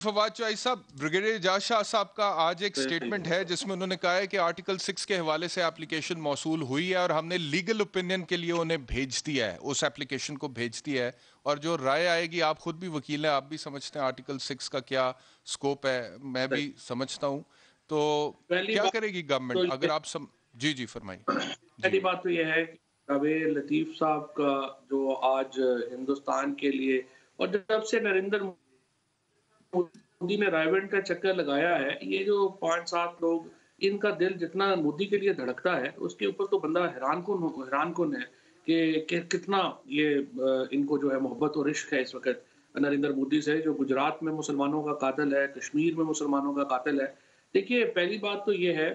फवाद चौधरी साहब, ब्रिगेडियर एजाज शाह साहब का आज एक स्टेटमेंट है जिसमें उन्होंने कहा है कि आर्टिकल 6 के हवाले से एप्लीकेशन मौसूल हुई है और हमने लीगल ओपिनियन के लिए उन्हें भेज दिया है, उस एप्लीकेशन को भेज दिया है। और जो राय आएगी, आप खुद भी वकील हैं, आप भी समझते हैं आर्टिकल 6 का क्या स्कोप है, मैं भी समझता हूं। तो पहली क्या बात करेगी गवर्नमेंट तो अगर आप जी जी फरमाइए। पहली जी बात तो यह है कि जावेद लतीफ साहब का जो आज हिंदुस्तान के लिए, और जब से नरेंद्र मोदी ने रायवेंड का चक्कर लगाया है, ये जो 5-7 लोग, इनका दिल जितना मोदी के लिए धड़कता है, उसके ऊपर तो बंदा हैरान-कुन है कि कितना ये इनको जो है मोहब्बत और इश्क है इस वक़्त नरेंद्र मोदी से, जो गुजरात में मुसलमानों का कातिल है, कश्मीर में मुसलमानों का कातिल है। देखिए, पहली बात तो ये है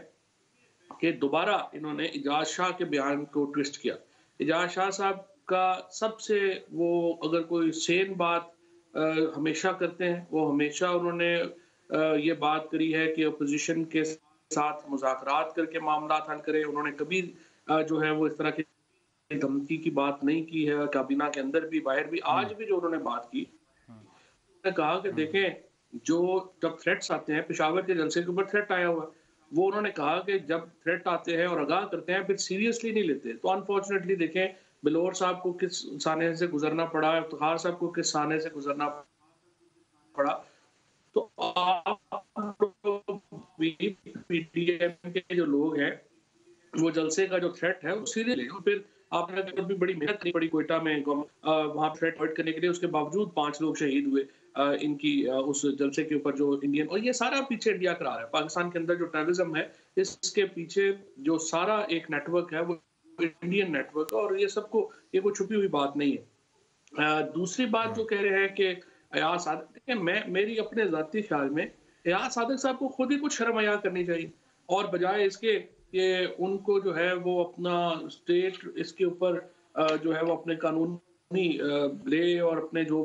कि दोबारा इन्होंने एजाज शाह के बयान को ट्विस्ट किया। एजाज शाह साहब का सबसे, वो अगर कोई सेन बात हमेशा करते हैं, वो हमेशा उन्होंने ये बात करी है कि अपोज़िशन के साथ मुज़ाकरात करके मामलात हल करें। उन्होंने कभी जो है वो इस तरह की धमकी की बात नहीं की है, काबीना के अंदर भी, बाहर भी। हम्म आज भी जो उन्होंने बात की, हम्म ने कहा कि हम्म देखें, जो जब थ्रेट्स आते हैं, पेशावर के जलसे के ऊपर थ्रेट आया हुआ है, वो उन्होंने कहा कि जब थ्रेट आते हैं और आगाह करते हैं, फिर सीरियसली नहीं लेते। तो अनफॉर्चुनेटली देखें, बिलोर साहब को किस साने से गुजरना पड़ा, इफ्तिखार साहब को किस साने से गुजरना पड़ा। तो आप भी पीडीएम के जो लोग हैं, वो जलसे का जो थ्रेट है वो सीधे ले, और फिर आपने अगर भी बड़ी मेहनत करनी पड़ी कोयटा में वहाँ थ्रेट अवॉइड करने के लिए, उसके बावजूद 5 लोग शहीद हुए इनकी उस जलसे के ऊपर जो इंडियन, और ये सारा पीछे इंडिया करा रहा है। पाकिस्तान के अंदर जो टेररिज्म है, इसके पीछे जो सारा एक नेटवर्क है, वो इंडियन नेटवर्क है, और ये सबको, ये कोई छुपी हुई बात नहीं है। दूसरी बात जो कह रहे हैं कि अयाज सादिक, देखिए, मैं मेरी अपने ज़ाती ख्याल में अयाज सादिक साहब को खुद ही कुछ शर्म हया करनी चाहिए, और बजाय इसके कि उनको जो है वो अपना स्टेट इसके ऊपर जो है वो अपने कानूनी ले, और अपने जो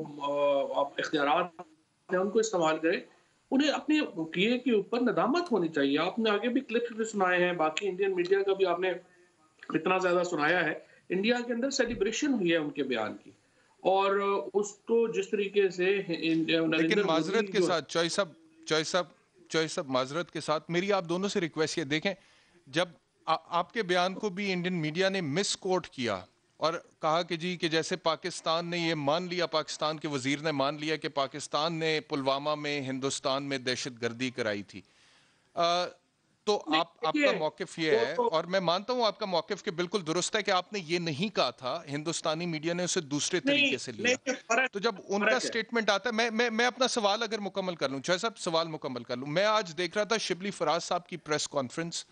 इख्तियारात हैं उनको इस्तेमाल करें। उन्हें अपने किए के ऊपर नदामत होनी चाहिए। आपने आगे भी क्लिप्स भी सुनाए हैं, बाकी इंडियन मीडिया का भी आपने इतना ज़्यादा सुनाया है। इंडिया के अंदर सेलिब्रेशन हुई है उनके बयान की, और उसको जिस तरीके से लेकिन नरेंद्र मोदी माजरत के जो साथ चॉइस साहब चॉइस साहब माजरत के साथ मेरी आप दोनों से रिक्वेस्ट ये देखें, जब आपके बयान को भी इंडियन मीडिया ने मिस कोट किया और कहा कि जी कि जैसे पाकिस्तान ने ये मान लिया, पाकिस्तान के वजीर ने मान लिया कि पाकिस्तान ने पुलवामा में हिंदुस्तान में दहशतगर्दी कराई थी। तो नहीं, आप आपका देखिए, मौकिफ ये वो है, तो और मैं मानता हूं आपका मौकिफ कि बिल्कुल दुरुस्त है कि आपने ये नहीं कहा था, हिंदुस्तानी मीडिया ने उसे दूसरे नहीं, तरीके से लिया। नहीं, फर्क तो जब उनका फर्क है। स्टेटमेंट आता है, मैं अपना सवाल अगर मुकम्मल कर लूं, चाहे साहब सवाल मुकम्मल कर लूं, मैं आज देख रहा था शिबली फराज साहब की प्रेस कॉन्फ्रेंस।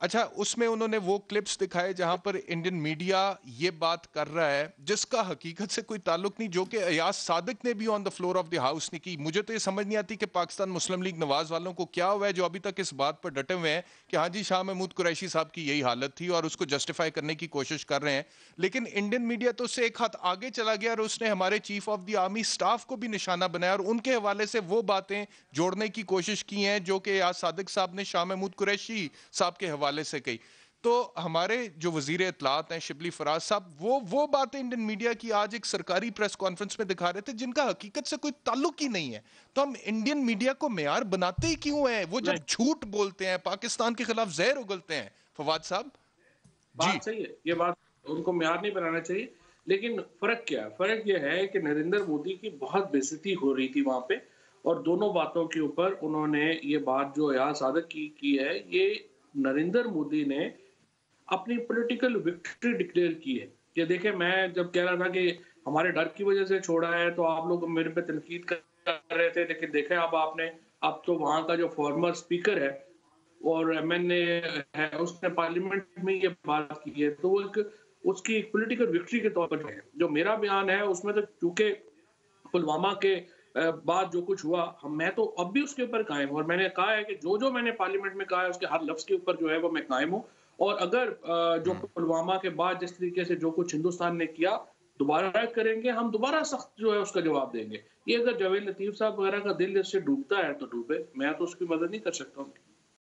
अच्छा, उसमें उन्होंने वो क्लिप्स दिखाए जहां पर इंडियन मीडिया ये बात कर रहा है जिसका हकीकत से कोई ताल्लुक नहीं, जो कि अयाज सादिक ने भी on the floor of the house ने की। मुझे तो ये समझ नहीं आती कि पाकिस्तान मुस्लिम लीग नवाज वालों को क्या हुआ है जो अभी तक इस बात पर डटे हुए हैं कि हाँ जी, शाह महमूद कुरैशी साहब की यही हालत थी और उसको जस्टिफाई करने की कोशिश कर रहे हैं। लेकिन इंडियन मीडिया तो उससे एक हाथ आगे चला गया और उसने हमारे chief of the army staff को भी निशाना बनाया और उनके हवाले से वो बातें जोड़ने की कोशिश की हैं जो कि अयाज सादिक साहब ने शाह महमूद कुरैशी साहब के हवाले से कही। तो हमारे जो वजीर इत्तलात हैं शिबली फराज साहब, वो बातें इंडियन मीडिया की आज एक सरकारी प्रेस कॉन्फ्रेंस में दिखा रहे थे जिनका हकीकत से कोई ताल्लुक ही नहीं है। तो हम इंडियन मीडिया को मेयार बनाते ही क्यों हैं? वो नहीं, जब झूठ बोलते हैं, पाकिस्तान के खिलाफ जहर उगलते हैं, फवाद साहब। जी बात सही है, ये बात उनको म्यार नहीं बनाना चाहिए। लेकिन फ़र्क क्या है? फ़र्क ये है कि नरेंद्र मोदी की बहुत बेइज़्ज़ती हो रही थी वहाँ पे, और दोनों बातों के ऊपर उन्होंने ये बात जो अयाज सादिक की है, ये नरेंद्र मोदी ने अपनी पॉलिटिकल विक्ट्री डिक्लेयर की है। कि देखिए, मैं जब कह रहा था कि हमारे डर की वज़ह से छोड़ा है, तो आप लोग मेरे पे तनकीद कर रहे थे, लेकिन देखें अब आपने, अब तो वहाँ का जो फॉर्मर स्पीकर है और एमएनए है, उसने पार्लियामेंट में ये बात की है, तो वो एक उसकी एक पॉलिटिकल विक्ट्री के तौर पर जो है, जो मेरा बयान है उसमें तो चूंकि पुलवामा के बाद जो कुछ हुआ, मैं तो अब भी उसके ऊपर कायम हूँ, और मैंने कहा है कि जो मैंने पार्लियामेंट में कहा है उसके हर लफ्ज के ऊपर जो है वो मैं कायम हूँ। और अगर जो हम्म पुलवामा के बाद जिस तरीके से जो कुछ हिंदुस्तान ने किया दोबारा करेंगे, हम दोबारा सख्त जो है उसका जवाब देंगे। ये अगर जावेद लतीफ साहब वगैरह का दिल इससे डूबता है तो डूबे, मैं तो उसकी मदद नहीं कर सकता हूँ।